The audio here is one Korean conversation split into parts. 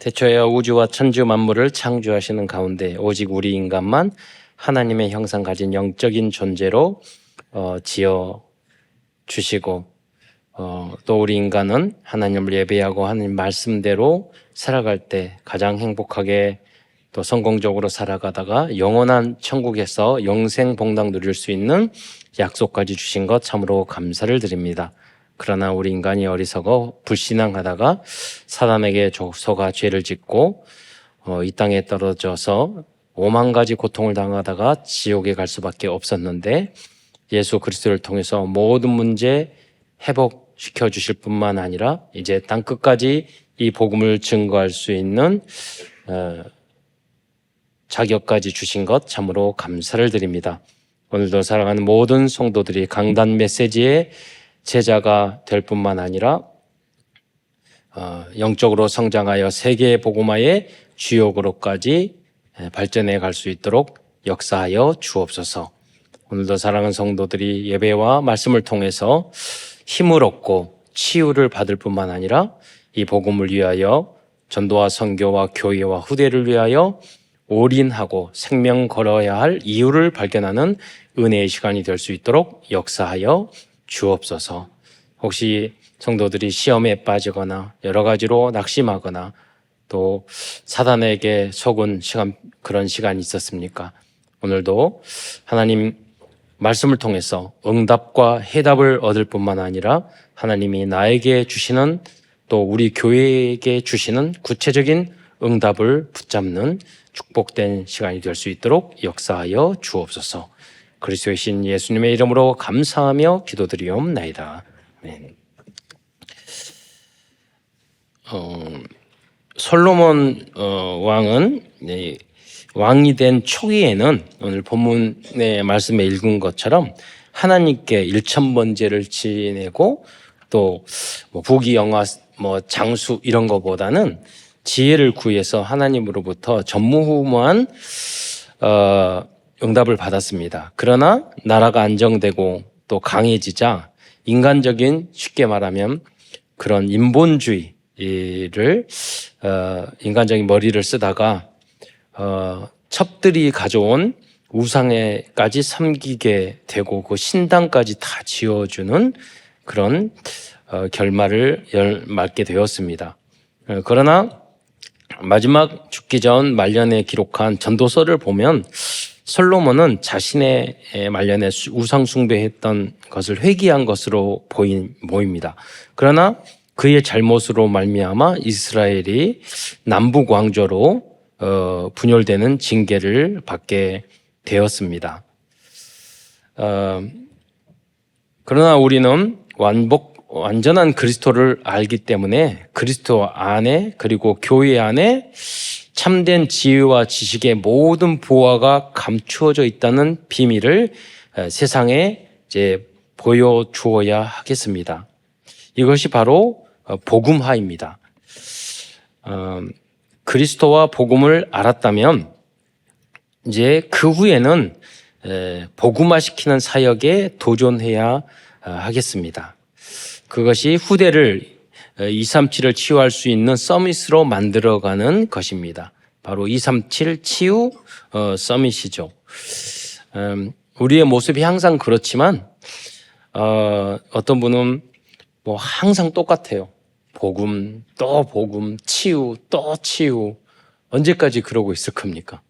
태초에 우주와 천지 만물을 창조하시는 가운데 오직 우리 인간만 하나님의 형상 가진 영적인 존재로 지어 주시고 또 우리 인간은 하나님을 예배하고 하나님 말씀대로 살아갈 때 가장 행복하게 또 성공적으로 살아가다가 영원한 천국에서 영생 복락 누릴 수 있는 약속까지 주신 것 참으로 감사를 드립니다. 그러나 우리 인간이 어리석어 불신앙하다가 사단에게 속아 죄를 짓고 이 땅에 떨어져서 오만 가지 고통을 당하다가 지옥에 갈 수밖에 없었는데 예수 그리스도를 통해서 모든 문제 회복시켜 주실 뿐만 아니라 이제 땅끝까지 이 복음을 증거할 수 있는 자격까지 주신 것 참으로 감사를 드립니다. 오늘도 사랑하는 모든 성도들이 강단 메시지의 제자가 될 뿐만 아니라 영적으로 성장하여 세계 복음화의 주요 그룹까지 발전해 갈 수 있도록 역사하여 주옵소서. 오늘도 사랑하는 성도들이 예배와 말씀을 통해서 힘을 얻고 치유를 받을 뿐만 아니라 이 복음을 위하여 전도와 선교와 교회와 후대를 위하여 올인하고 생명 걸어야 할 이유를 발견하는 은혜의 시간이 될 수 있도록 역사하여 주옵소서. 혹시 성도들이 시험에 빠지거나 여러 가지로 낙심하거나 또 사단에게 속은 그런 시간이 있었습니까? 오늘도 하나님 말씀을 통해서 응답과 해답을 얻을 뿐만 아니라 하나님이 나에게 주시는 또 우리 교회에게 주시는 구체적인 응답을 붙잡는 축복된 시간이 될 수 있도록 역사하여 주옵소서. 그리스도의 신 예수님의 이름으로 감사하며 기도드리옵나이다. 아멘. 솔로몬 왕은 왕이 된 초기에는 오늘 본문의 말씀에 읽은 것처럼 하나님께 일천번제를 지내고 또 부귀 영화 장수 이런 것보다는 지혜를 구해서 하나님으로부터 전무후무한 응답을 받았습니다. 그러나 나라가 안정되고 또 강해지자 인간적인 쉽게 말하면 그런 인본주의를 인간적인 머리를 쓰다가 첩들이 가져온 우상에까지 섬기게 되고 그 신당까지 다 지어주는 그런 결말을 맞게 되었습니다. 그러나 마지막 죽기 전 말년에 기록한 전도서를 보면 솔로몬은 자신의 말년에 우상 숭배했던 것을 회개한 것으로 보입니다. 그러나 그의 잘못으로 말미암아 이스라엘이 남북 왕조로 분열되는 징계를 받게 되었습니다. 그러나 우리는 완전한 그리스도를 알기 때문에 그리스도 안에 그리고 교회 안에 참된 지혜와 지식의 모든 보화가 감추어져 있다는 비밀을 세상에 이제 보여주어야 하겠습니다. 이것이 바로 복음화입니다. 그리스도와 복음을 알았다면 이제 그 후에는 복음화시키는 사역에 도전해야 하겠습니다. 그것이 후대를 237을 치유할 수 있는 서밋으로 만들어가는 것입니다. 바로 237 치유 서밋이죠. 우리의 모습이 항상 그렇지만 어떤 분은 항상 똑같아요. 복음, 또 복음, 치유, 또 치유. 언제까지 그러고 있을 겁니까?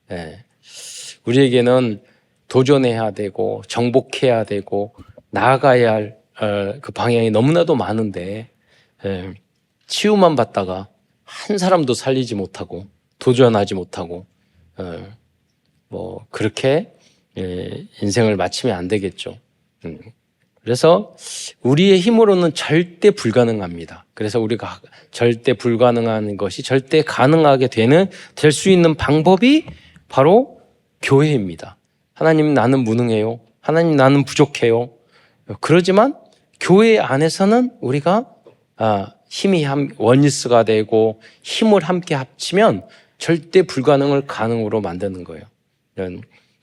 우리에게는 도전해야 되고 정복해야 되고 나아가야 할 그 방향이 너무나도 많은데 치유만 받다가 한 사람도 살리지 못하고 도전하지 못하고 그렇게 인생을 마치면 안 되겠죠. 그래서 우리의 힘으로는 절대 불가능합니다. 그래서 우리가 절대 불가능한 것이 절대 가능하게 될 수 있는 방법이 바로 교회입니다. 하나님 나는 무능해요. 하나님 나는 부족해요. 그러지만 교회 안에서는 우리가 힘이 원리스가 되고 힘을 함께 합치면 절대 불가능을 가능으로 만드는 거예요.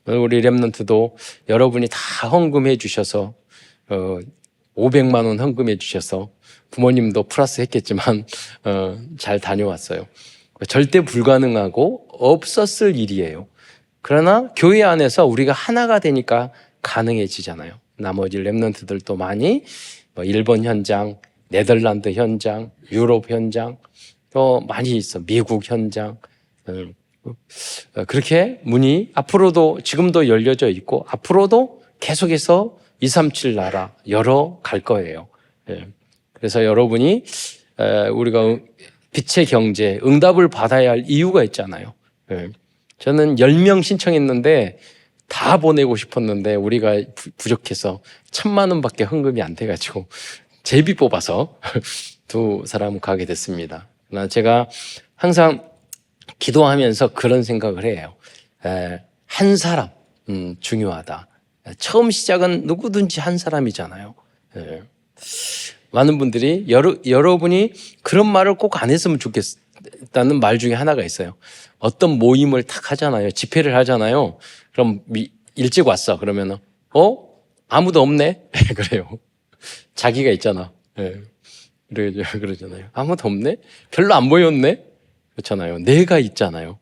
우리 렘넌트도 여러분이 다 헌금해 주셔서 500만 원 헌금해 주셔서 부모님도 플러스 했겠지만 잘 다녀왔어요. 절대 불가능하고 없었을 일이에요. 그러나 교회 안에서 우리가 하나가 되니까 가능해지잖아요. 나머지 렘넌트들도 많이 일본 현장, 네덜란드 현장, 유럽 현장 또 많이 있어. 미국 현장. 그렇게 문이 앞으로도 지금도 열려져 있고 앞으로도 계속해서 237 나라 열어갈 거예요. 그래서 여러분이 우리가 빛의 경제, 응답을 받아야 할 이유가 있잖아요. 저는 10명 신청했는데 다 보내고 싶었는데 우리가 부족해서 1,000만 원밖에 헌금이 안 돼가지고 제비 뽑아서 두 사람 가게 됐습니다. 그러나 제가 항상 기도하면서 그런 생각을 해요. 한 사람 중요하다. 처음 시작은 누구든지 한 사람이잖아요. 많은 분들이 여러분이 그런 말을 꼭 안 했으면 좋겠다는 말 중에 하나가 있어요. 어떤 모임을 탁 하잖아요. 집회를 하잖아요. 그럼 일찍 왔어. 그러면 아무도 없네. 그래요. 자기가 있잖아. 그러잖아요. 아무도 없네. 별로 안 보였네. 그렇잖아요. 내가 있잖아요.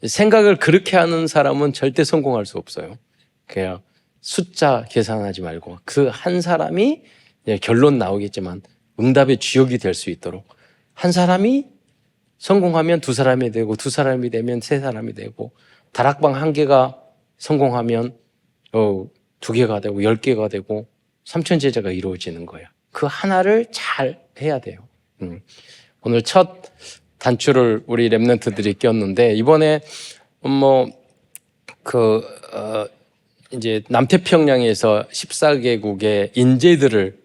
생각을 그렇게 하는 사람은 절대 성공할 수 없어요. 그냥 숫자 계산하지 말고 그 한 사람이 결론 나오겠지만 응답의 주역이 될 수 있도록 한 사람이 성공하면 두 사람이 되고 두 사람이 되면 세 사람이 되고 다락방 한 개가 성공하면 2개가 되고 10개가 되고 3,000제자가 이루어지는 거예요. 그 하나를 잘 해야 돼요. 오늘 첫 단추를 우리 렘넌트들이 꼈는데 이번에 이제 남태평양에서 14개국의 인재들을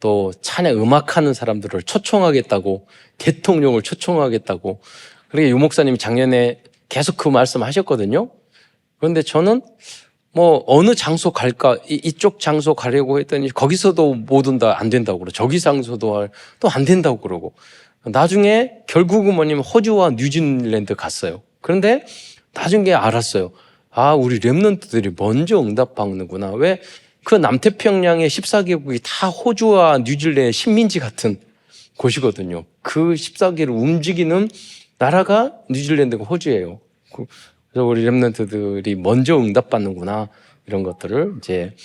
또 찬양 음악하는 사람들을 초청하겠다고 대통령을 초청하겠다고 그렇게 유 목사님이 작년에 계속 그 말씀 하셨거든요. 그런데 저는 어느 장소 갈까 이쪽 장소 가려고 했더니 거기서도 못 온다 안 된다고 그러고 저기 장소도 또 안 된다고 그러고 나중에 결국은 뭐냐면 호주와 뉴질랜드 갔어요. 그런데 나중에 알았어요. 우리 렘넌트들이 먼저 응답받는구나. 왜? 그 남태평양의 14개국이 다 호주와 뉴질랜드 식민지 같은 곳이거든요. 그 14개를 움직이는 나라가 뉴질랜드가 호주예요. 그래서 우리 렘넌트들이 먼저 응답받는구나. 이런 것들을 이제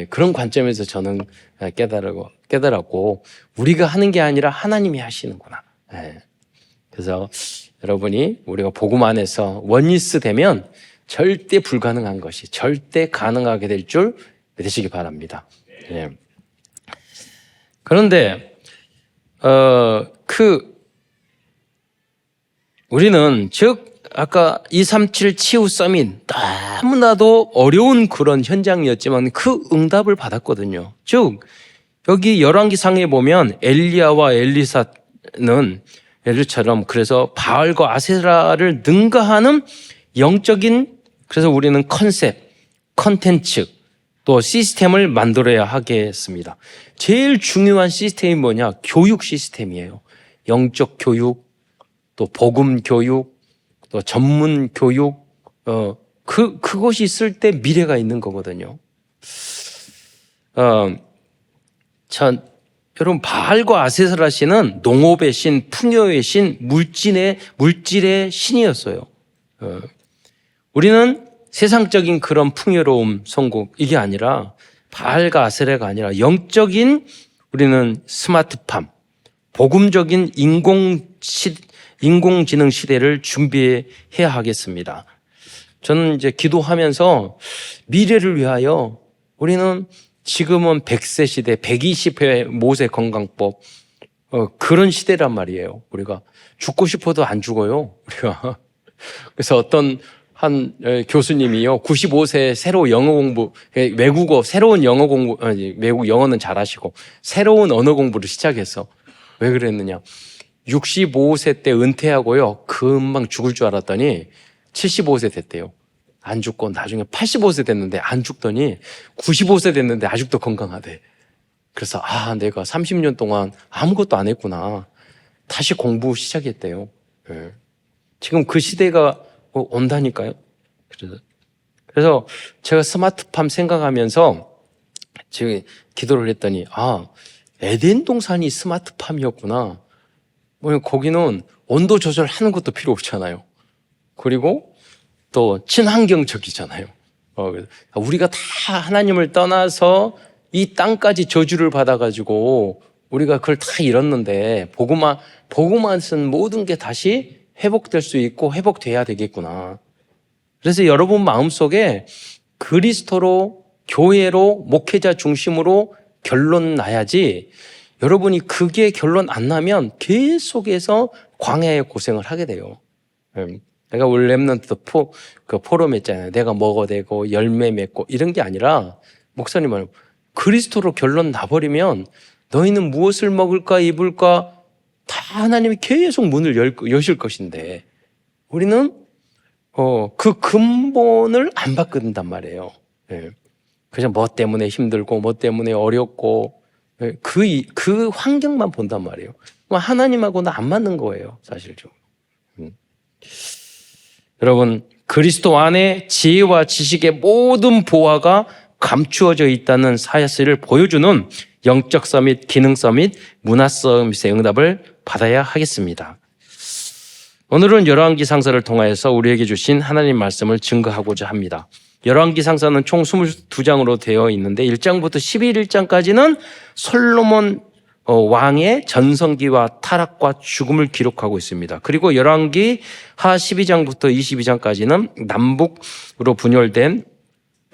그런 관점에서 저는 깨달았고 우리가 하는 게 아니라 하나님이 하시는구나. 그래서 여러분이 우리가 복음 안에서 원리스 되면 절대 불가능한 것이 절대 가능하게 될 줄 믿으시기 바랍니다. 그런데 우리는 즉 아까 237 치유 서밋 너무나도 어려운 그런 현장이었지만 그 응답을 받았거든요. 즉 여기 열왕기상에 보면 엘리야와 엘리사는 엘리처럼 그래서 바알과 아세라를 능가하는 영적인 그래서 우리는 컨텐츠 또 시스템을 만들어야 하겠습니다. 제일 중요한 시스템이 뭐냐? 교육 시스템이에요. 영적 교육, 또 복음 교육, 또 전문 교육, 그것이 있을 때 미래가 있는 거거든요. 여러분, 바알과 아세라 신은 농업의 신, 풍요의 신, 물질의 신이었어요. 우리는 세상적인 그런 풍요로움, 성공, 이게 아니라 바알과 아세라가 아니라 영적인 우리는 스마트팜, 복음적인 인공지능 시대를 준비해야 하겠습니다. 저는 이제 기도하면서 미래를 위하여 우리는 지금은 100세 시대, 120회 모세 건강법, 그런 시대란 말이에요. 우리가 죽고 싶어도 안 죽어요. 우리가. 그래서 어떤 한 교수님이요, 95세 새로 영어 공부, 외국어, 새로운 영어 공부, 외국 영어는 잘하시고, 새로운 언어 공부를 시작했어. 왜 그랬느냐. 65세 때 은퇴하고요, 금방 죽을 줄 알았더니 75세 됐대요. 안 죽고 나중에 85세 됐는데 안 죽더니 95세 됐는데 아직도 건강하대. 그래서 내가 30년 동안 아무것도 안 했구나. 다시 공부 시작했대요. 지금 그 시대가 온다니까요. 그래서 제가 스마트팜 생각하면서 지금 기도를 했더니 에덴 동산이 스마트팜이었구나. 거기는 온도 조절하는 것도 필요 없잖아요. 그리고 또 친환경적이잖아요. 우리가 다 하나님을 떠나서 이 땅까지 저주를 받아가지고 우리가 그걸 다 잃었는데 복음만 쓴 모든 게 다시 회복될 수 있고 회복돼야 되겠구나. 그래서 여러분 마음속에 그리스도로 교회로 목회자 중심으로 결론 나야지, 여러분이 그게 결론 안 나면 계속해서 광야의 고생을 하게 돼요. 내가 우리 렘넌트 그 포럼 했잖아요. 내가 먹어대고 열매 맺고 이런 게 아니라, 목사님은 그리스도로 결론 나버리면 너희는 무엇을 먹을까 입을까 다 하나님이 계속 문을 여실 것인데, 우리는 그 근본을 안 바꾼단 말이에요. 그냥 뭐 때문에 힘들고 뭐 때문에 어렵고 그 환경만 본단 말이에요. 하나님하고는 안 맞는 거예요, 사실적으로. 여러분, 그리스도 안에 지혜와 지식의 모든 보화가 감추어져 있다는 사실을 보여주는 영적 서밋, 기능 서밋, 문화 서밋의 응답을 받아야 하겠습니다. 오늘은 열왕기 상서를 통하여서 우리에게 주신 하나님 말씀을 증거하고자 합니다. 열왕기 상서는 총 22장으로 되어 있는데 1장부터 11장까지는 솔로몬 왕의 전성기와 타락과 죽음을 기록하고 있습니다. 그리고 열왕기 하 12장부터 22장까지는 남북으로 분열된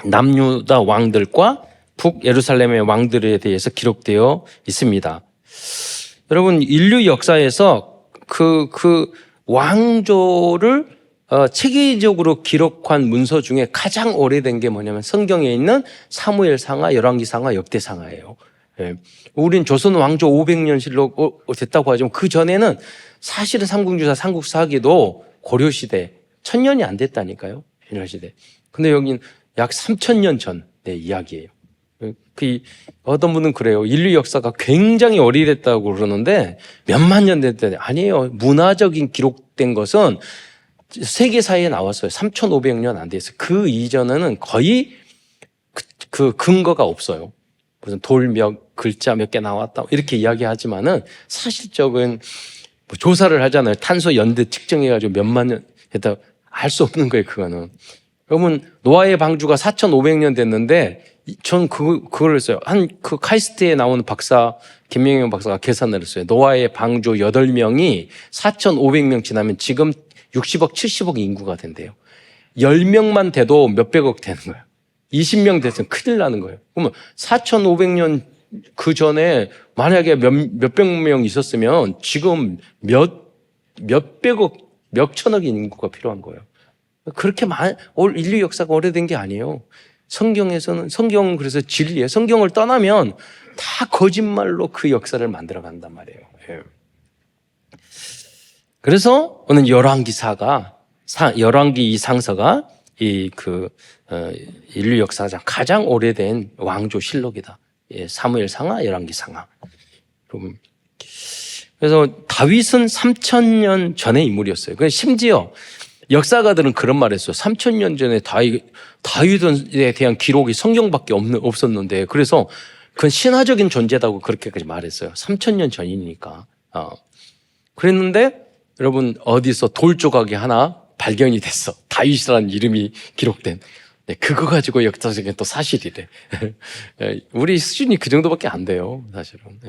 남유다 왕들과 북예루살렘의 왕들에 대해서 기록되어 있습니다. 여러분, 인류 역사에서 그 왕조를 체계적으로 기록한 문서 중에 가장 오래된 게 뭐냐면 성경에 있는 사무엘상하, 열왕기상하, 역대상하예요. 우린 조선 왕조 500년실로 됐다고 하지만 그 전에는 사실은 삼국유사, 삼국사기도 고려시대 1000년이 안 됐다니까요. 신라시대. 근데 여긴 약 3000년 전의 이야기예요. 어떤 분은 그래요. 인류 역사가 굉장히 오래됐다고 그러는데 몇만 년 됐대. 아니에요. 문화적인 기록된 것은 세계사에 나왔어요. 3500년 안 됐어요. 그 이전에는 거의 그 근거가 없어요. 무슨 글자 몇 개 나왔다 이렇게 이야기하지만은 사실적인 조사를 하잖아요. 탄소 연대 측정해가지고 몇만 년 했다 알 수 없는 거예요. 그거는. 그러면 노아의 방주가 4500년 됐는데 전 그걸 했어요. 그 카이스트에 나오는 박사 김명영 박사가 계산을 했어요. 노아의 방주 8명이 4500명 지나면 지금 60억 70억 인구가 된대요. 10명만 돼도 몇백억 되는 거예요. 20명 됐으면 큰일 나는 거예요. 그러면 4500년 그 전에 만약에 몇백 명 있었으면 지금 몇백억, 몇천억 인구가 필요한 거예요. 그렇게 인류 역사가 오래된 게 아니에요. 성경은 그래서 진리예요. 성경을 떠나면 다 거짓말로 그 역사를 만들어 간단 말이에요. 그래서 오늘 열왕기 이 상서가 인류 역사상 가장 오래된 왕조 실록이다. 사무엘상하, 열왕기상하. 그래서 다윗은 3000년 전의 인물이었어요. 심지어 역사가들은 그런 말을 했어요. 3000년 전에 다윗에 대한 기록이 성경밖에 없었는데, 그래서 그건 신화적인 존재다고 그렇게까지 말했어요. 3000년 전이니까. 그랬는데 여러분, 어디서 돌 조각이 하나 발견이 됐어. 다윗이라는 이름이 기록된. 그거 가지고 역사적인 또 사실이래. 우리 수준이 그 정도밖에 안 돼요, 사실은.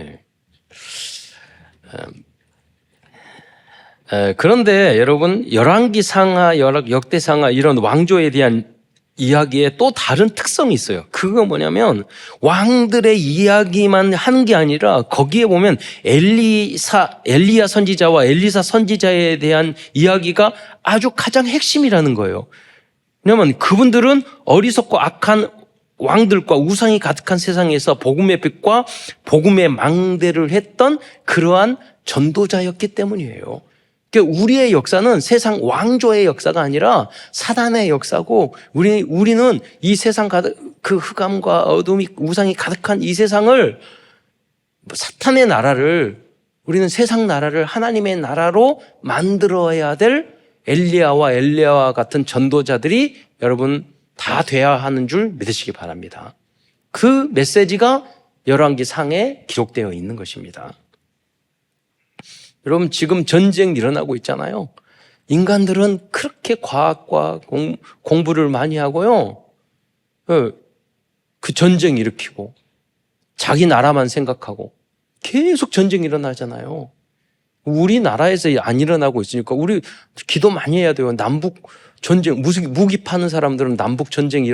그런데 여러분, 열왕기상하, 역대상하 이런 왕조에 대한 이야기에 또 다른 특성이 있어요. 그거 뭐냐면 왕들의 이야기만 하는 게 아니라 거기에 보면 엘리야 선지자와 엘리사 선지자에 대한 이야기가 아주 가장 핵심이라는 거예요. 왜냐하면 그분들은 어리석고 악한 왕들과 우상이 가득한 세상에서 복음의 빛과 복음의 망대를 했던 그러한 전도자였기 때문이에요. 우리의 역사는 세상 왕조의 역사가 아니라 사단의 역사고, 우리는 이 세상 그 흑암과 어둠이 우상이 가득한 이 세상을, 사탄의 나라를, 우리는 세상 나라를 하나님의 나라로 만들어야 될 엘리야와 같은 전도자들이 여러분 다 돼야 하는 줄 믿으시기 바랍니다. 그 메시지가 열왕기 상에 기록되어 있는 것입니다. 여러분 지금 전쟁 일어나고 있잖아요. 인간들은 그렇게 과학과 공부를 많이 하고요. 그 전쟁 일으키고 자기 나라만 생각하고 계속 전쟁 일어나잖아요. 우리나라에서 안 일어나고 있으니까 우리 기도 많이 해야 돼요. 남북 전쟁, 무기 파는 사람들은 남북 전쟁이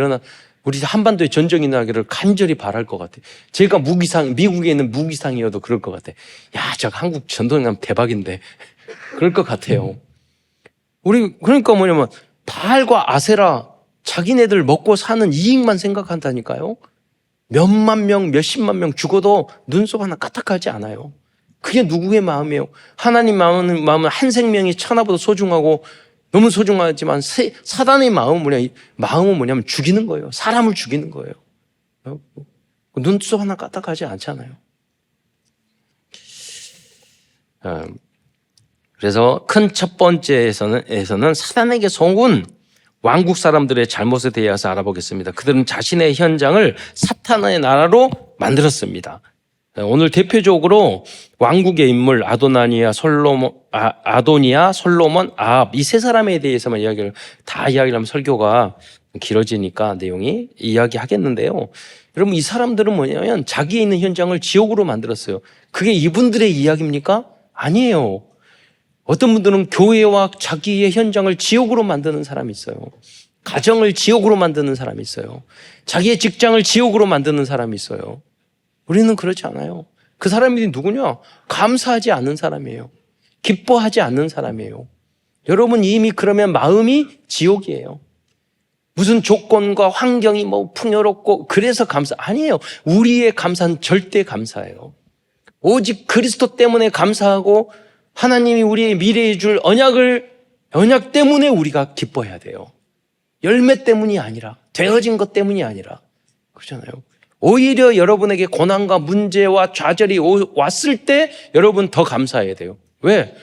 우리 한반도에 전쟁이 나기를 간절히 바랄 것 같아요. 제가 미국에 있는 무기상이어도 그럴 것 같아요. 야, 저 한국 전쟁하면 대박인데. 그럴 것 같아요. 그러니까 뭐냐면, 바알과 아세라, 자기네들 먹고 사는 이익만 생각한다니까요. 몇만 명, 몇십만 명 죽어도 눈썹 하나 까딱하지 않아요. 그게 누구의 마음이에요? 하나님 마음은 한 생명이 천하보다 소중하고 너무 소중하지만 사단의 마음은 뭐냐면 죽이는 거예요. 사람을 죽이는 거예요. 눈썹 하나 까딱하지 않잖아요. 그래서 큰 첫 번째에서는 사단에게 속은 왕국 사람들의 잘못에 대해서 알아보겠습니다. 그들은 자신의 현장을 사탄의 나라로 만들었습니다. 오늘 대표적으로 왕국의 인물 아도니아, 솔로몬, 아합 이 세 사람에 대해서만 이야기를 하면 설교가 길어지니까 내용이 이야기하겠는데요. 여러분 이 사람들은 뭐냐면 자기에 있는 현장을 지옥으로 만들었어요. 그게 이분들의 이야기입니까? 아니에요. 어떤 분들은 교회와 자기의 현장을 지옥으로 만드는 사람이 있어요. 가정을 지옥으로 만드는 사람이 있어요. 자기의 직장을 지옥으로 만드는 사람이 있어요. 우리는 그렇지 않아요. 그 사람이 누구냐? 감사하지 않는 사람이에요. 기뻐하지 않는 사람이에요. 여러분 이미 그러면 마음이 지옥이에요. 무슨 조건과 환경이 풍요롭고 그래서 아니에요. 우리의 감사는 절대 감사예요. 오직 그리스도 때문에 감사하고 하나님이 우리의 미래에 줄 언약 때문에 우리가 기뻐해야 돼요. 열매 때문이 아니라, 되어진 것 때문이 아니라. 그렇잖아요. 오히려 여러분에게 고난과 문제와 좌절이 왔을 때 여러분 더 감사해야 돼요. 왜?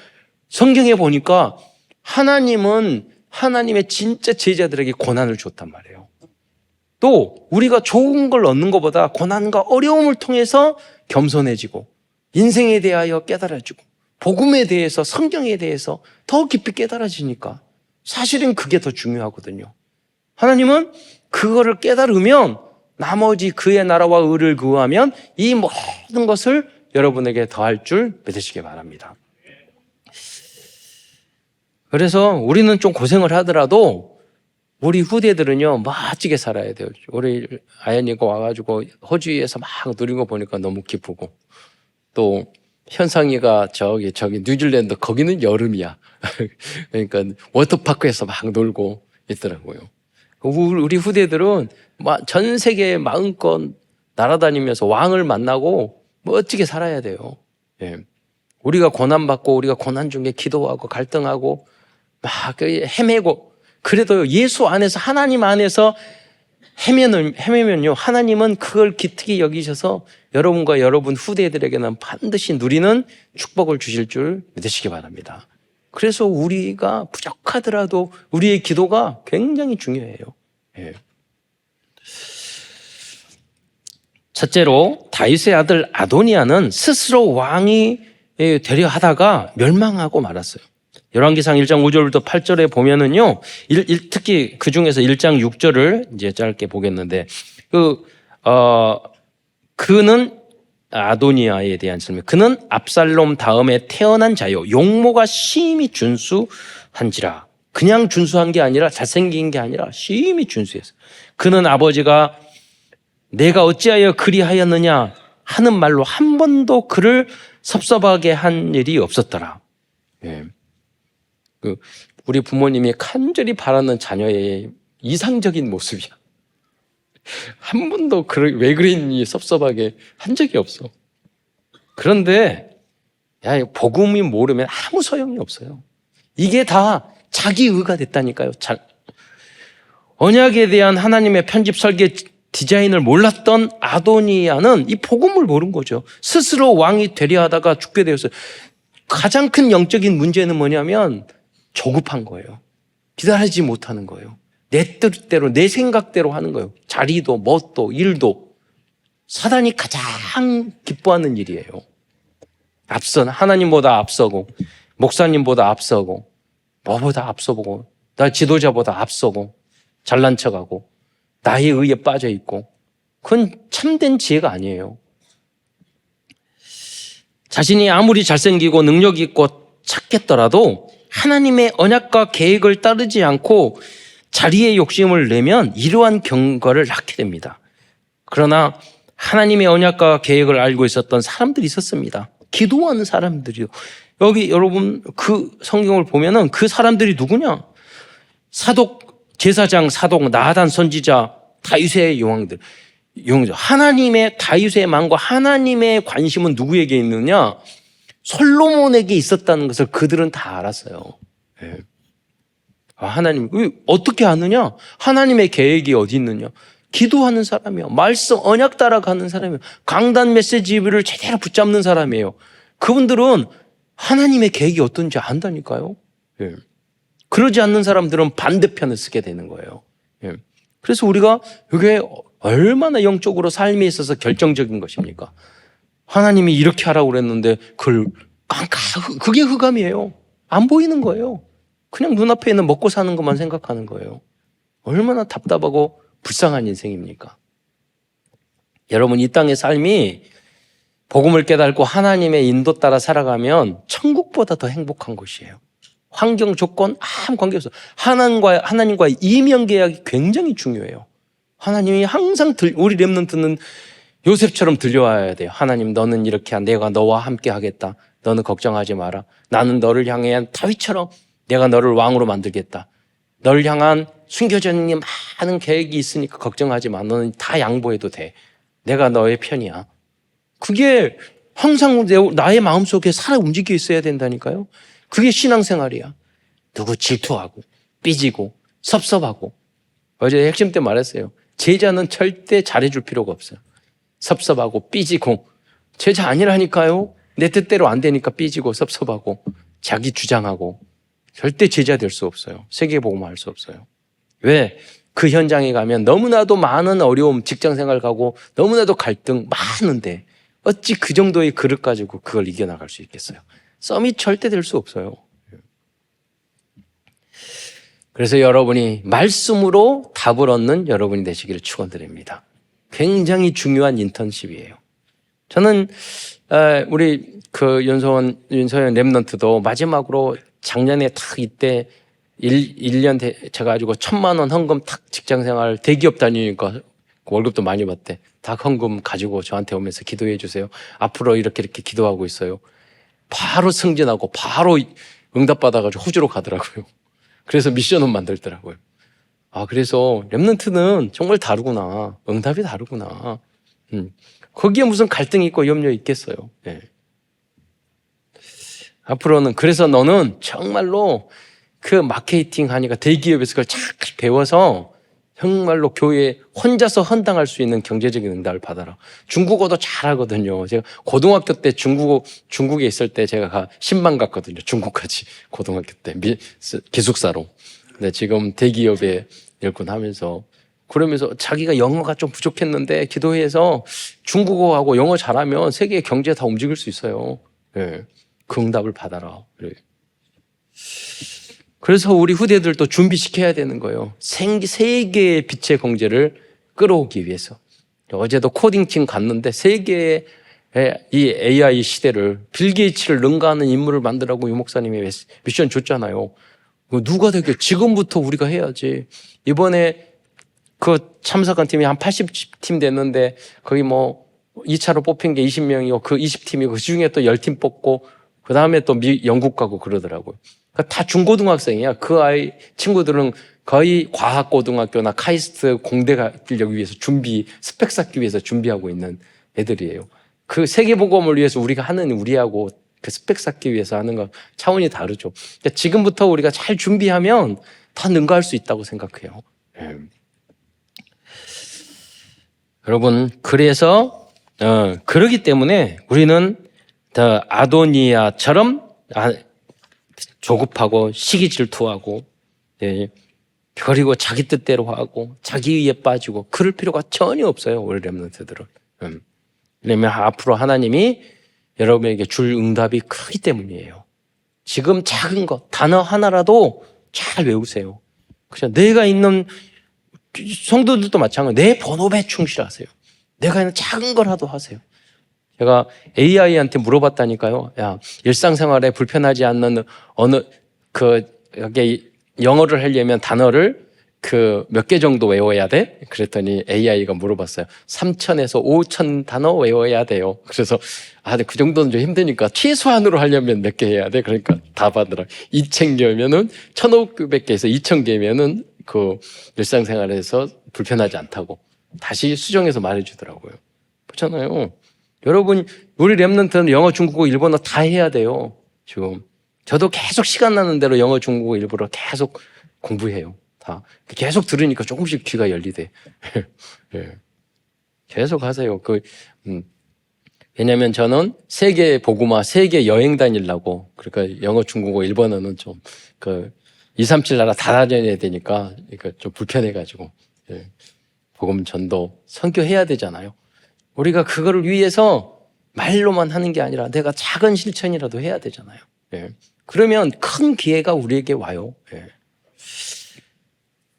성경에 보니까 하나님은 하나님의 진짜 제자들에게 고난을 줬단 말이에요. 또 우리가 좋은 걸 얻는 것보다 고난과 어려움을 통해서 겸손해지고 인생에 대하여 깨달아지고 복음에 대해서 성경에 대해서 더 깊이 깨달아지니까 사실은 그게 더 중요하거든요. 하나님은 그거를 깨달으면 나머지 그의 나라와 의를 구하면 이 모든 것을 여러분에게 더할 줄 믿으시기 바랍니다. 그래서 우리는 좀 고생을 하더라도 우리 후대들은요 멋지게 살아야 돼요. 우리 아연이가 와가지고 호주에서 막 누린 거 보니까 너무 기쁘고 또 현상이가 저기 뉴질랜드 거기는 여름이야. 그러니까 워터파크에서 막 놀고 있더라고요. 우리 후대들은 전 세계에 마음껏 날아다니면서 왕을 만나고 멋지게 살아야 돼요. 예. 우리가 고난받고 우리가 고난 중에 기도하고 갈등하고 막 헤매고 그래도 예수 안에서 하나님 안에서 헤매면요 하나님은 그걸 기특히 여기셔서 여러분과 여러분 후대들에게는 반드시 누리는 축복을 주실 줄 믿으시기 바랍니다. 그래서 우리가 부족하더라도 우리의 기도가 굉장히 중요해요. 예. 첫째로 다윗의 아들 아도니아는 스스로 왕이 되려 하다가 멸망하고 말았어요. 열왕기상 1장 5절부터 8절에 보면은요, 특히 그 중에서 1장 6절을 이제 짧게 보겠는데, 그는 아도니아에 대한 설명. 그는 압살롬 다음에 태어난 자요. 용모가 심히 준수한지라. 그냥 준수한 게 아니라 잘생긴 게 아니라 심히 준수했어요. 그는 아버지가 내가 어찌하여 그리하였느냐 하는 말로 한 번도 그를 섭섭하게 한 일이 없었더라. 예. 우리 부모님이 간절히 바라는 자녀의 이상적인 모습이야. 한 번도 왜 그랬니 섭섭하게 한 적이 없어. 그런데 복음이 모르면 아무 소용이 없어요. 이게 다 자기 의가 됐다니까요. 언약에 대한 하나님의 편집 설계 디자인을 몰랐던 아도니아는 이 복음을 모른 거죠. 스스로 왕이 되려 하다가 죽게 되었어요. 가장 큰 영적인 문제는 뭐냐면 조급한 거예요. 기다리지 못하는 거예요. 내 뜻대로 내 생각대로 하는 거예요. 자리도 뭣도 일도 사단이 가장 기뻐하는 일이에요. 하나님보다 앞서고, 목사님보다 앞서고, 뭐보다 앞서보고, 나 지도자보다 앞서고, 잘난 척하고, 나의 의에 빠져 있고, 그건 참된 지혜가 아니에요. 자신이 아무리 잘생기고 능력 있고 착했더라도 하나님의 언약과 계획을 따르지 않고 자리의 욕심을 내면 이러한 경과를 낳게 됩니다. 그러나 하나님의 언약과 계획을 알고 있었던 사람들이 있었습니다. 기도하는 사람들이요. 여기 여러분 그 성경을 보면은 그 사람들이 누구냐? 제사장 사독, 나단 선지자, 다윗의 용왕들. 하나님의 다윗의 망과 하나님의 관심은 누구에게 있느냐? 솔로몬에게 있었다는 것을 그들은 다 알았어요. 네. 하나님 어떻게 아느냐? 하나님의 계획이 어디 있느냐? 기도하는 사람이요, 말씀 언약 따라가는 사람이요, 강단 메시지를 제대로 붙잡는 사람이에요. 그분들은 하나님의 계획이 어떤지 안다니까요. 네. 그러지 않는 사람들은 반대편을 쓰게 되는 거예요. 네. 그래서 우리가 이게 얼마나 영적으로 삶에 있어서 결정적인 것입니까? 하나님이 이렇게 하라고 그랬는데 그게 흑암이에요. 안 보이는 거예요. 그냥 눈앞에 있는 먹고 사는 것만 생각하는 거예요. 얼마나 답답하고 불쌍한 인생입니까? 여러분, 이 땅의 삶이 복음을 깨닫고 하나님의 인도 따라 살아가면 천국보다 더 행복한 것이에요. 환경 조건 아무 관계없어요. 하나님과의 이면 계약이 굉장히 중요해요. 하나님이 항상 우리 렘넌트는 요셉처럼 들려와야 돼요. 하나님, 너는 이렇게 내가 너와 함께 하겠다. 너는 걱정하지 마라. 나는 너를 향한 다윗처럼 내가 너를 왕으로 만들겠다. 너를 향한 숨겨져 있는 많은 계획이 있으니까 걱정하지 마. 너는 다 양보해도 돼. 내가 너의 편이야. 그게 항상 나의 마음속에 살아 움직여 있어야 된다니까요. 그게 신앙생활이야. 누구 질투하고 삐지고 섭섭하고. 어제 핵심 때 말했어요. 제자는 절대 잘해줄 필요가 없어요. 섭섭하고 삐지고. 제자 아니라니까요. 내 뜻대로 안 되니까 삐지고 섭섭하고 자기 주장하고. 절대 제자 될 수 없어요. 세계복음화 할 수 없어요. 왜? 그 현장에 가면 너무나도 많은 어려움, 직장생활 가고 너무나도 갈등 많은데 어찌 그 정도의 그릇 가지고 그걸 이겨나갈 수 있겠어요? 썸이 절대 될 수 없어요. 그래서 여러분이 말씀으로 답을 얻는 여러분이 되시기를 축원드립니다. 굉장히 중요한 인턴십이에요. 저는 우리 그 윤서연 랩넌트도 마지막으로 작년에 딱 이때 1년 돼가지고 1,000만 원 헌금 탁 직장생활 대기업 다니니까 월급도 많이 받대. 다 헌금 가지고 저한테 오면서 기도해 주세요. 앞으로 이렇게 기도하고 있어요. 바로 승진하고 바로 응답받아가지고 호주로 가더라고요. 그래서 미션은 만들더라고요. 그래서 랩넌트는 정말 다르구나. 응답이 다르구나. 거기에 무슨 갈등이 있고 염려 있겠어요. 네. 앞으로는 그래서 너는 정말로 그 마케팅 하니까 대기업에서 그걸 잘 배워서 정말로 교회에 혼자서 헌당할 수 있는 경제적인 응답을 받아라. 중국어도 잘하거든요. 제가 고등학교 때 중국에 있을 때 제가 10만 갔거든요. 중국까지 고등학교 때 기숙사로. 근데 지금 대기업에 일꾼하면서 그러면서 자기가 영어가 좀 부족했는데 기도회에서 중국어하고 영어 잘하면 세계 경제 다 움직일 수 있어요. 네. 그 응답을 받아라. 그래. 그래서 우리 후대들도 준비시켜야 되는 거예요. 세계의 빛의 경제를 끌어오기 위해서. 어제도 코딩팀 갔는데 세계의 이 AI 시대를 빌 게이츠를 능가하는 인물을 만들라고 유 목사님이 미션 줬잖아요. 누가 되게 지금부터 우리가 해야지. 이번에 그 참석한 팀이 한 80팀 됐는데 거기 2차로 뽑힌 게 20명이고 그 20팀이고 그 중에 또 10팀 뽑고 그 다음에 또 영국 가고 그러더라고요. 다 중고등학생이야. 그 친구들은 거의 과학고등학교나 카이스트 공대 가기 위해서 스펙 쌓기 위해서 준비하고 있는 애들이에요. 그 세계복음을 위해서 우리가 하는 우리하고 그 스펙 쌓기 위해서 하는 거 차원이 다르죠. 그러니까 지금부터 우리가 잘 준비하면 다 능가할 수 있다고 생각해요. 여러분, 그래서 그러기 때문에 우리는 더 아도니아처럼 조급하고 시기 질투하고 그리고 자기 뜻대로 하고 자기 위에 빠지고 그럴 필요가 전혀 없어요. 우리 렘넌트들은. 왜냐하면 앞으로 하나님이 여러분에게 줄 응답이 크기 때문이에요. 지금 작은 것, 단어 하나라도 잘 외우세요. 그죠? 내가 있는, 성도들도 마찬가지예요. 내 본업에 충실하세요. 내가 있는 작은 거라도 하세요. 제가 AI한테 물어봤다니까요. 야, 일상생활에 불편하지 않는 여기 영어를 하려면 단어를 몇 개 정도 외워야 돼? 그랬더니 AI가 물어봤어요. 3,000에서 5,000 단어 외워야 돼요. 그래서, 근데 그 정도는 좀 힘드니까 최소한으로 하려면 몇 개 해야 돼? 그러니까 답하더라. 2,000개면은 1,500개에서 2,000개면은 일상생활에서 불편하지 않다고. 다시 수정해서 말해주더라고요. 그렇잖아요. 여러분, 우리 랩런트는 영어, 중국어, 일본어 다 해야 돼요. 지금. 저도 계속 시간 나는 대로 영어, 중국어, 일본어 계속 공부해요. 다. 계속 들으니까 조금씩 귀가 열리대. 예. 계속 하세요. 왜냐면 저는 세계 복음화, 세계 여행 다니려고. 그러니까 영어, 중국어, 일본어는 좀, 237 나라 다 다녀야 되니까, 그러니까 좀 불편해가지고. 예. 복음 전도, 선교해야 되잖아요. 우리가 그거를 위해서 말로만 하는 게 아니라 내가 작은 실천이라도 해야 되잖아요. 예. 그러면 큰 기회가 우리에게 와요. 예.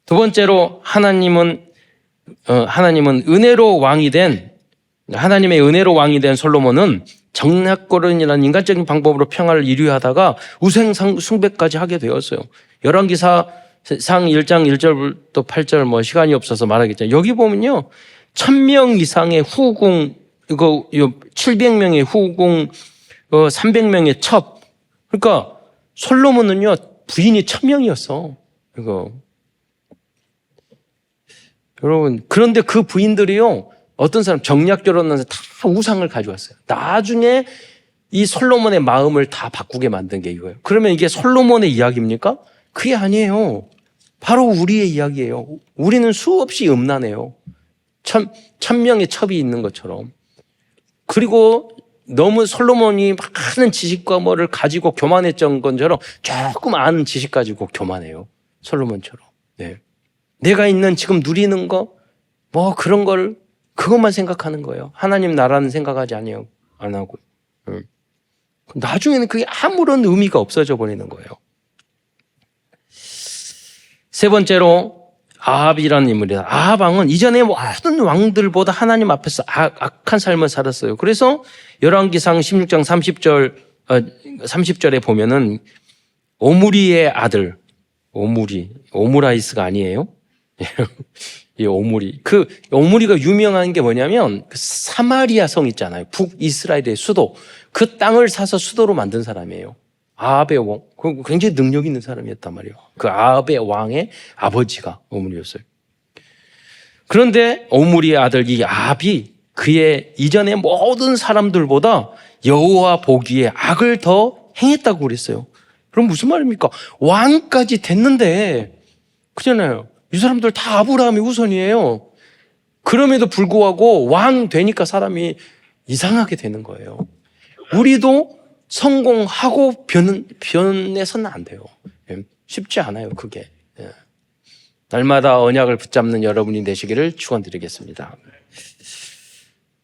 두 번째로 하나님은 하나님의 은혜로 왕이 된 솔로몬은 정략거론이라는 인간적인 방법으로 평화를 이루하다가 우상 숭배까지 하게 되었어요. 열왕기상 1장 1절부터 8절 시간이 없어서 말하겠지만 여기 보면요. 1,000명 이상의 후궁, 700명의 후궁, 300명의 첩. 그러니까 솔로몬은요, 부인이 1,000명이었어. 여러분, 그런데 그 부인들이요, 어떤 사람 정략 결혼하면서 다 우상을 가져왔어요. 나중에 이 솔로몬의 마음을 다 바꾸게 만든 게 이거예요. 그러면 이게 솔로몬의 이야기입니까? 그게 아니에요. 바로 우리의 이야기예요. 우리는 수없이 음란해요. 1,000명의 첩이 있는 것처럼. 그리고 너무 솔로몬이 많은 지식과 뭐를 가지고 교만했던 것처럼 조금 아는 지식 가지고 교만해요. 솔로몬처럼. 네. 내가 있는 지금 누리는 거, 그런 걸, 그것만 생각하는 거예요. 하나님 나라는 생각하지 안 하고. 나중에는 그게 아무런 의미가 없어져 버리는 거예요. 세 번째로, 아합이라는 인물이다. 아합 왕은 이전에 모든 왕들보다 하나님 앞에서 악한 삶을 살았어요. 그래서 열왕기상 16장 30절에 보면은 오므리의 아들, 오므라이스가 아니에요. 이 오므리. 오므리가 유명한 게 뭐냐면 사마리아 성 있잖아요. 북이스라엘의 수도. 그 땅을 사서 수도로 만든 사람이에요. 아합의 왕, 굉장히 능력 있는 사람이었단 말이에요. 그 아합의 왕의 아버지가 오므리였어요. 그런데 오므리의 아들 이 아합이 그의 이전의 모든 사람들보다 여호와 보기에 악을 더 행했다고 그랬어요. 그럼 무슨 말입니까? 왕까지 됐는데, 그잖아요. 이 사람들 다 아브라함이 우선이에요. 그럼에도 불구하고 왕 되니까 사람이 이상하게 되는 거예요. 우리도 성공하고 변해서는 안 돼요. 쉽지 않아요, 그게. 날마다 언약을 붙잡는 여러분이 되시기를 축원드리겠습니다.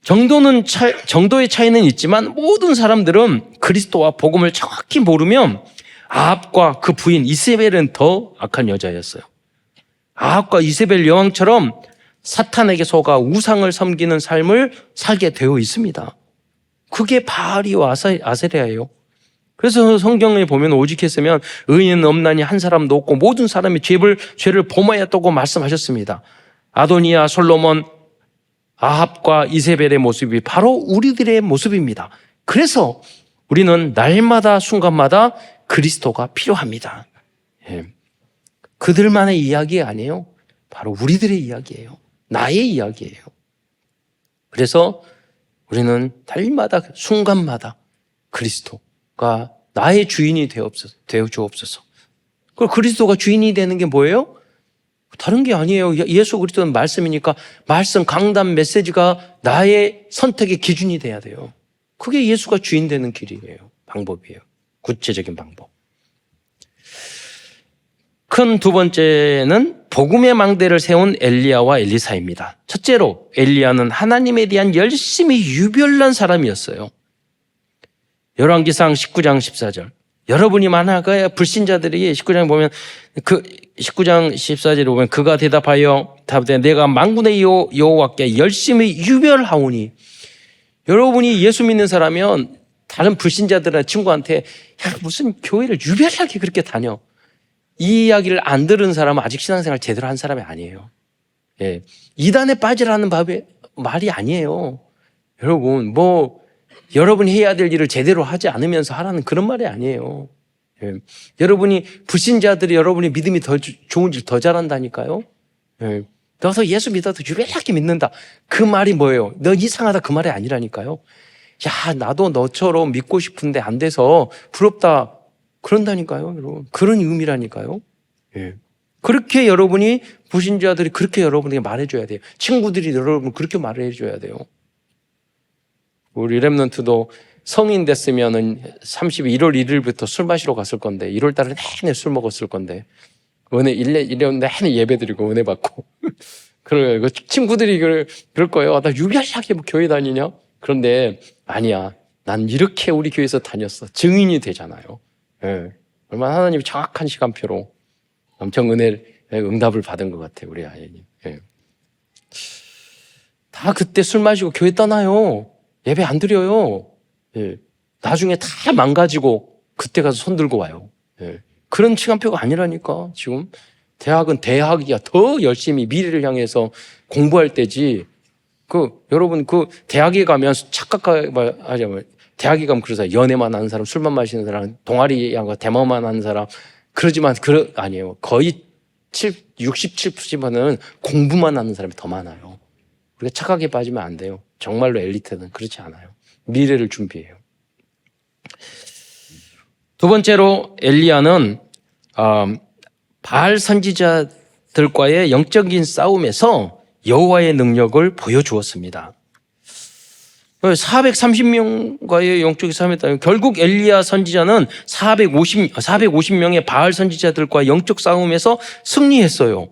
정도의 차이는 있지만 모든 사람들은 그리스도와 복음을 정확히 모르면 아합과 그 부인 이세벨은 더 악한 여자였어요. 아합과 이세벨 여왕처럼 사탄에게 속아 우상을 섬기는 삶을 살게 되어 있습니다. 그게 바알이와 아세라예요. 그래서 성경에 보면 오직 했으면 의인은 없나니 한 사람도 없고 모든 사람이 죄를 범하였다고 말씀하셨습니다. 아도니아, 솔로몬, 아합과 이세벨의 모습이 바로 우리들의 모습입니다. 그래서 우리는 날마다 순간마다 그리스도가 필요합니다. 그들만의 이야기 아니에요. 바로 우리들의 이야기예요. 나의 이야기예요. 그래서 우리는 날마다 순간마다 그리스도가 나의 주인이 되어 주옵소서. 그 그리스도가 주인이 되는 게 뭐예요? 다른 게 아니에요. 예수 그리스도는 말씀이니까 말씀 강단 메시지가 나의 선택의 기준이 돼야 돼요. 그게 예수가 주인 되는 길이에요. 방법이에요. 구체적인 방법. 큰 두 번째는 복음의 망대를 세운 엘리야와 엘리사입니다. 첫째로 엘리야는 하나님에 대한 열심히 유별난 사람이었어요. 열왕기상 19장 14절. 여러분이 만약에 불신자들이 19장에 보면 그 19장 14절에 보면 그가 대답하여 답되 내가 만군의 여호와께 열심히 유별하오니. 여러분이 예수 믿는 사람이면 다른 불신자들이나 친구한테 야 무슨 교회를 유별나게 그렇게 다녀. 이 이야기를 안 들은 사람은 아직 신앙생활 제대로 한 사람이 아니에요. 예. 이단에 빠지라는 말이 아니에요. 여러분 여러분이 해야 될 일을 제대로 하지 않으면서 하라는 그런 말이 아니에요. 예. 여러분이 불신자들이 여러분의 믿음이 더 좋은 일 더 잘한다니까요. 예. 너서 예수 믿어도 유별나게 믿는다. 그 말이 뭐예요? 너 이상하다 그 말이 아니라니까요. 야 나도 너처럼 믿고 싶은데 안 돼서 부럽다. 그런다니까요. 여러분. 그런 의미라니까요. 예. 그렇게 여러분이 불신자들이 그렇게 여러분에게 말해줘야 돼요. 친구들이 여러분 그렇게 말해줘야 돼요. 우리 렘넌트도 성인 됐으면은 1월 1일부터 술 마시러 갔을 건데 1월 달에 내내 술 먹었을 건데 은혜 1년 내내 예배 드리고 은혜 받고 그래요. 친구들이 그럴 거예요. 나 유별나게 교회 다니냐? 그런데 아니야. 난 이렇게 우리 교회에서 다녔어. 증인이 되잖아요. 예. 얼마나 하나님이 정확한 시간표로 엄청 응답을 받은 것 같아요. 우리 아이님. 예. 다 그때 술 마시고 교회 떠나요. 예배 안 드려요. 예. 나중에 다 망가지고 그때 가서 손 들고 와요. 예. 그런 시간표가 아니라니까. 지금 대학은 대학이야. 더 열심히 미래를 향해서 공부할 때지. 여러분 대학에 가면 착각하자면 대학에 가면 그러세요. 연애만 하는 사람, 술만 마시는 사람, 동아리하고 대마만 하는 사람 그러지만 아니에요. 거의 67%는 공부만 하는 사람이 더 많아요. 우리가 착각에 빠지면 안 돼요. 정말로 엘리트는 그렇지 않아요. 미래를 준비해요. 두 번째로 엘리야는 바알 선지자들과의 영적인 싸움에서 여호와의 능력을 보여주었습니다. 430명과의 영적인 싸움이었다. 결국 엘리야 선지자는 450명의 바알 선지자들과 영적 싸움에서 승리했어요.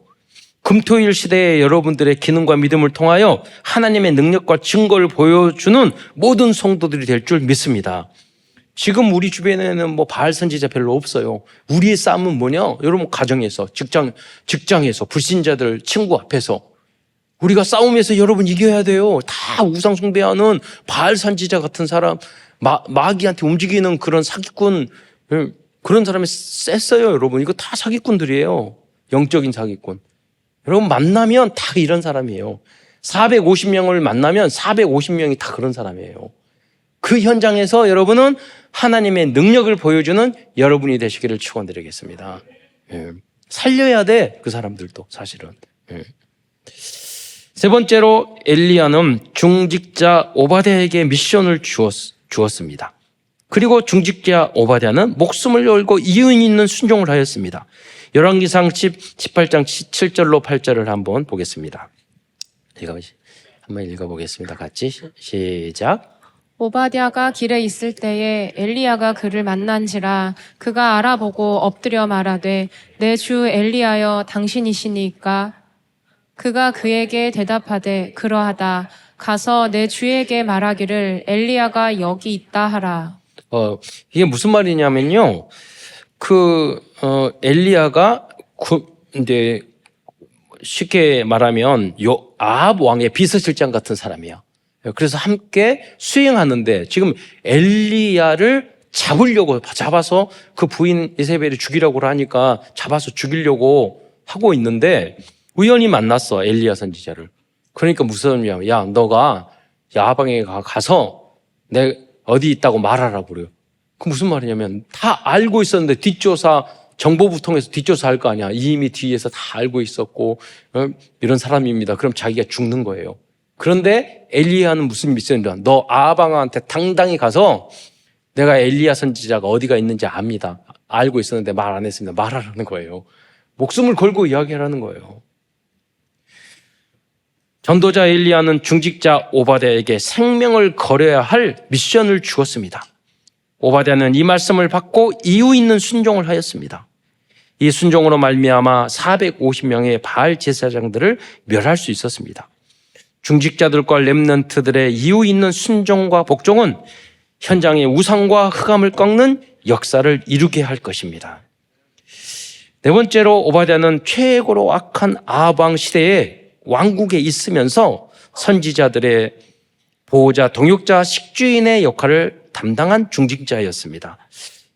금토일 시대의 여러분들의 기능과 믿음을 통하여 하나님의 능력과 증거를 보여주는 모든 성도들이 될 줄 믿습니다. 지금 우리 주변에는 바알 선지자 별로 없어요. 우리의 싸움은 뭐냐? 여러분 가정에서, 직장에서, 불신자들 친구 앞에서 우리가 싸움에서 여러분 이겨야 돼요. 다 우상 숭배하는 바알 선지자 같은 사람, 마귀한테 움직이는 그런 사기꾼, 그런 사람이 셌어요, 여러분. 이거 다 사기꾼들이에요. 영적인 사기꾼. 여러분 만나면 다 이런 사람이에요. 450명을 만나면 450명이 다 그런 사람이에요. 그 현장에서 여러분은 하나님의 능력을 보여주는 여러분이 되시기를 축원드리겠습니다. 살려야 돼, 그 사람들도 사실은. 세 번째로 엘리야는 중직자 오바댜에게 미션을 주었습니다. 그리고 중직자 오바댜는 목숨을 걸고 이유 있는 순종을 하였습니다. 열왕기상 18장 7절로 8절을 한번 보겠습니다. 한번 읽어보겠습니다. 같이 시작. 오바댜가 길에 있을 때에 엘리야가 그를 만난지라 그가 알아보고 엎드려 말하되 내 주 엘리야여 당신이시니까? 그가 그에게 대답하되 그러하다. 가서 내 주에게 말하기를 엘리야가 여기 있다 하라. 이게 무슨 말이냐면요. 엘리야가 이제 쉽게 말하면 아합 왕의 비서실장 같은 사람이야. 그래서 함께 수행하는데 지금 엘리야를 잡아서 그 부인 이세벨이 죽이려고 하니까 잡아서 죽이려고 하고 있는데 우연히 만났어, 엘리야 선지자를. 그러니까 무슨 의미냐면 야 너가 야방에 가서 내 어디 있다고 말하라 그래요. 그 무슨 말이냐면 다 알고 있었는데 정보부 통해서 뒷조사할 거 아니야. 이미 뒤에서 다 알고 있었고 이런 사람입니다. 그럼 자기가 죽는 거예요. 그런데 엘리야는 무슨 미션이냐? 너 아방한테 당당히 가서 내가 엘리야 선지자가 어디가 있는지 압니다. 알고 있었는데 말 안 했습니다. 말하라는 거예요. 목숨을 걸고 이야기하라는 거예요. 전도자 엘리야는 중직자 오바댜에게 생명을 걸어야 할 미션을 주었습니다. 오바댜는 이 말씀을 받고 이유 있는 순종을 하였습니다. 이 순종으로 말미암아 450명의 바알 제사장들을 멸할 수 있었습니다. 중직자들과 렘넌트들의 이유 있는 순종과 복종은 현장의 우상과 흑암을 꺾는 역사를 이루게 할 것입니다. 네 번째로 오바댜는 최고로 악한 아합 왕 시대에 왕국에 있으면서 선지자들의 보호자, 동역자, 식주인의 역할을 담당한 중직자였습니다.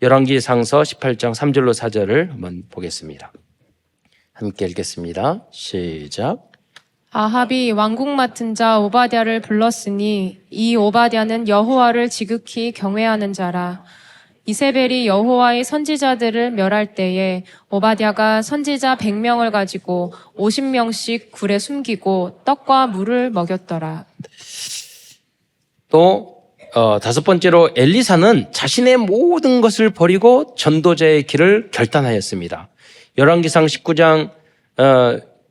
열왕기상서 18장 3절로 4절을 한번 보겠습니다. 함께 읽겠습니다. 시작. 아합이 왕국 맡은 자 오바댜를 불렀으니 이 오바댜는 여호와를 지극히 경외하는 자라. 이세벨이 여호와의 선지자들을 멸할 때에 오바댜가 선지자 100명을 가지고 50명씩 굴에 숨기고 떡과 물을 먹였더라. 또 다섯 번째로 엘리사는 자신의 모든 것을 버리고 전도자의 길을 결단하였습니다. 열왕기상 19장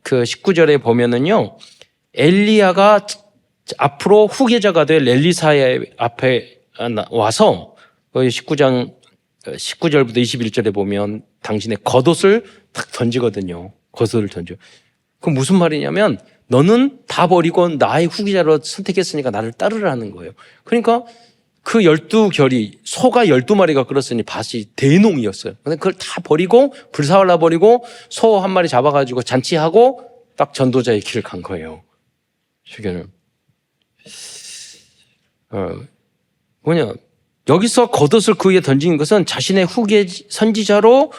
그 19절에 보면은요, 엘리야가 앞으로 후계자가 될 엘리사의 앞에 와서 19장 19절부터 21절에 보면 당신의 겉옷을 탁 던지거든요. 겉옷을 던져. 그럼 무슨 말이냐면 너는 다 버리고 나의 후계자로 선택했으니까 나를 따르라는 거예요. 그러니까 그 12결이 소가 12마리가 끌었으니 밭이 대농이었어요. 근데 그걸 다 버리고 불사올라 버리고 소 한 마리 잡아가지고 잔치하고 딱 전도자의 길을 간 거예요. 주교는 뭐냐, 여기서 겉옷을 그 위에 던진 것은 자신의 후계 선지자로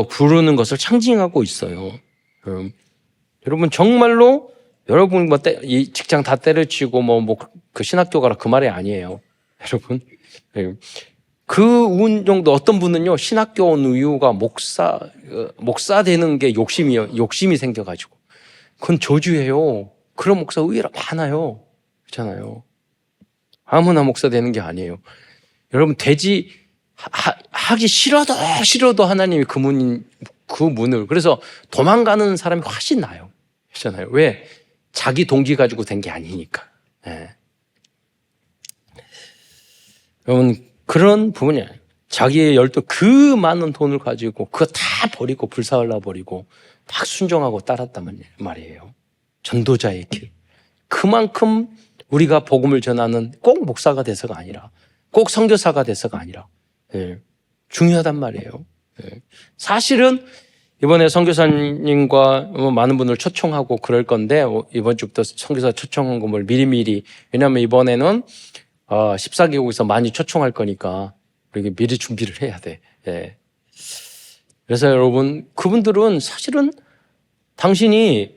부르는 것을 상징하고 있어요. 여러분 정말로 여러분 이 직장 다 때려치고 그 신학교 가라 그 말이 아니에요. 여러분 그 운정도 어떤 분은요 신학교 온 이유가 목사 되는 게 욕심이 생겨가지고 그건 저주예요. 그런 목사 의외로 많아요. 그렇잖아요. 아무나 목사 되는 게 아니에요. 여러분 하기 싫어도 하나님이 그 문을 그래서 도망가는 사람이 훨씬 나아요. 그렇잖아요. 왜? 자기 동기 가지고 된 게 아니니까. 네. 여러분 그런 부분이에요. 자기의 그 많은 돈을 가지고 그거 다 버리고 불사올라 버리고 막 순종하고 따랐단 말이에요. 전도자의 길. 그만큼 우리가 복음을 전하는 꼭 목사가 돼서가 아니라 꼭 선교사가 돼서가 아니라 중요하단 말이에요. 사실은 이번에 선교사님과 많은 분을 초청하고 그럴 건데 이번 주부터 선교사 초청한 걸 미리미리 왜냐하면 이번에는 14개국에서 많이 초청할 거니까 우리 미리 준비를 해야 돼. 그래서 여러분 그분들은 사실은 당신이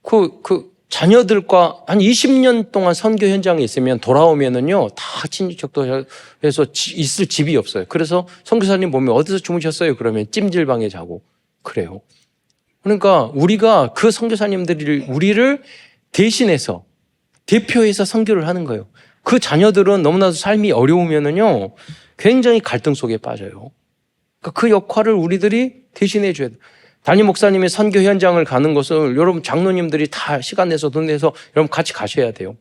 그 자녀들과 한 20년 동안 선교 현장에 있으면 돌아오면은요 다 친인척도해서 있을 집이 없어요. 그래서 선교사님 보면 어디서 주무셨어요? 그러면 찜질방에 자고 그래요. 그러니까 우리가 그 선교사님들이 우리를 대신해서 대표해서 선교를 하는 거예요. 그 자녀들은 너무나도 삶이 어려우면은요 굉장히 갈등 속에 빠져요. 그러니까 그 역할을 우리들이 대신해 줘야 돼요. 담임 목사님이 선교 현장을 가는 것을 여러분 장로님들이 다 시간 내서 돈 내서 여러분 같이 가셔야 돼요.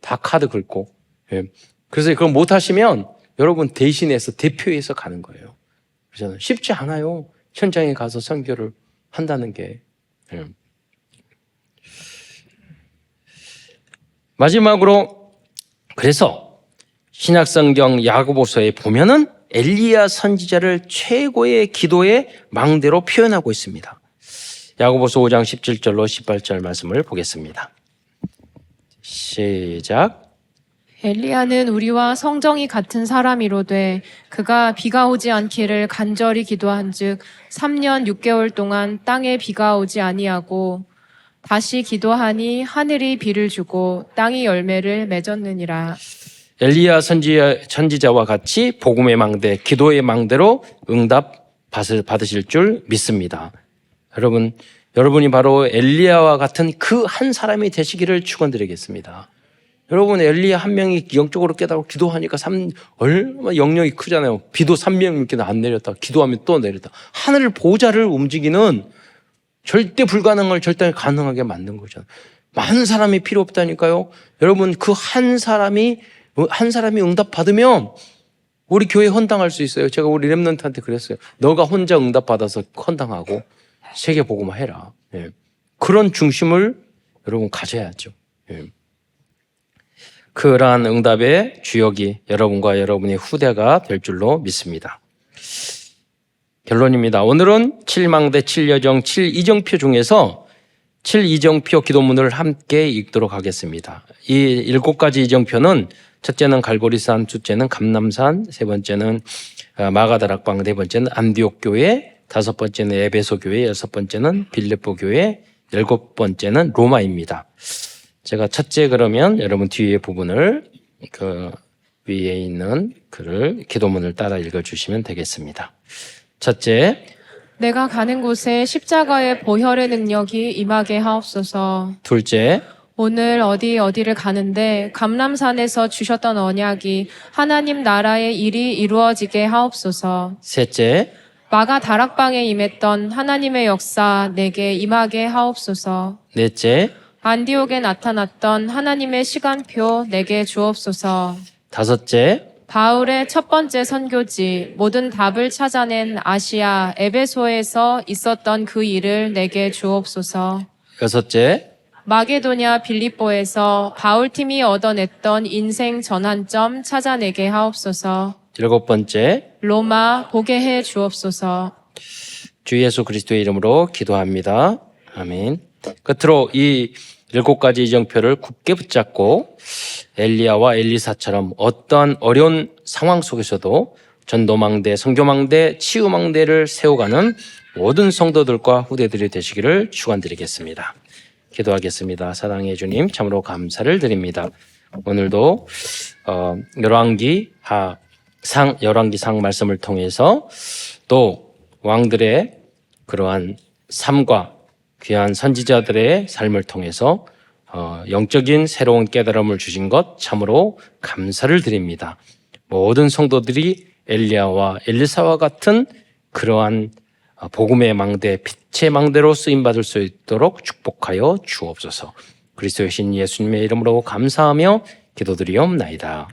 다 카드 긁고. 그래서 그걸 못 하시면 여러분 대신해서 대표해서 가는 거예요. 그렇잖아요. 쉽지 않아요. 현장에 가서 선교를 한다는 게. 마지막으로 그래서 신약성경 야고보서에 보면은 엘리야 선지자를 최고의 기도의 망대로 표현하고 있습니다. 야고보서 5장 17절로 18절 말씀을 보겠습니다. 시작. 엘리야는 우리와 성정이 같은 사람이로되 그가 비가 오지 않기를 간절히 기도한즉 3년 6개월 동안 땅에 비가 오지 아니하고 다시 기도하니 하늘이 비를 주고 땅이 열매를 맺었느니라. 엘리야 선지자와 같이 복음의 망대, 기도의 망대로 응답 받으실 줄 믿습니다. 여러분이 바로 엘리야와 같은 그 한 사람이 되시기를 축원드리겠습니다. 여러분 엘리야 한 명이 영적으로 깨달고 기도하니까 얼마나 영역이 크잖아요. 비도 300m께 안 내렸다. 기도하면 또 내렸다. 하늘 보좌를 움직이는 절대 불가능한 걸 절대 가능하게 만든 거잖아요. 많은 사람이 필요 없다니까요. 여러분 그 한 사람이 응답받으면 우리 교회 헌당할 수 있어요. 제가 우리 렘넌트한테 그랬어요. 너가 혼자 응답받아서 헌당하고 세계 복음화 해라. 그런 중심을 여러분 가져야죠. 그러한 응답의 주역이 여러분과 여러분의 후대가 될 줄로 믿습니다. 결론입니다. 오늘은 7망대 7여정 7이정표 중에서 7이정표 기도문을 함께 읽도록 하겠습니다. 이 7가지 이정표는 첫째는 갈보리산, 둘째는 감람산, 세 번째는 마가다락방, 네 번째는 안디옥 교회, 다섯 번째는 에베소 교회, 여섯 번째는 빌립보 교회, 일곱 번째는 로마입니다. 제가 첫째 그러면 여러분 뒤에 부분을 그 위에 있는 글을 기도문을 따라 읽어주시면 되겠습니다. 첫째, 내가 가는 곳에 십자가의 보혈의 능력이 임하게 하옵소서. 둘째, 오늘 어디를 가는데 감람산에서 주셨던 언약이 하나님 나라의 일이 이루어지게 하옵소서. 셋째, 마가 다락방에 임했던 하나님의 역사 내게 임하게 하옵소서. 넷째, 안디옥에 나타났던 하나님의 시간표 내게 주옵소서. 다섯째, 바울의 첫 번째 선교지 모든 답을 찾아낸 아시아 에베소에서 있었던 그 일을 내게 주옵소서. 여섯째, 마게도냐 빌립보에서 바울팀이 얻어냈던 인생 전환점 찾아내게 하옵소서. 일곱 번째, 로마 보게 해 주옵소서. 주 예수 그리스도의 이름으로 기도합니다. 아멘. 끝으로 이 7가지 이정표를 굳게 붙잡고 엘리야와 엘리사처럼 어떠한 어려운 상황 속에서도 전도망대, 선교망대, 치유망대를 세워가는 모든 성도들과 후대들이 되시기를 축원드리겠습니다. 기도하겠습니다. 사랑해 주님, 참으로 감사를 드립니다. 오늘도 열왕기상 말씀을 통해서 또 왕들의 그러한 삶과 귀한 선지자들의 삶을 통해서 영적인 새로운 깨달음을 주신 것 참으로 감사를 드립니다. 모든 성도들이 엘리야와 엘리사와 같은 그러한 복음의 망대, 빛의 망대로 쓰임받을 수 있도록 축복하여 주옵소서. 그리스도의 신 예수님의 이름으로 감사하며 기도드리옵나이다.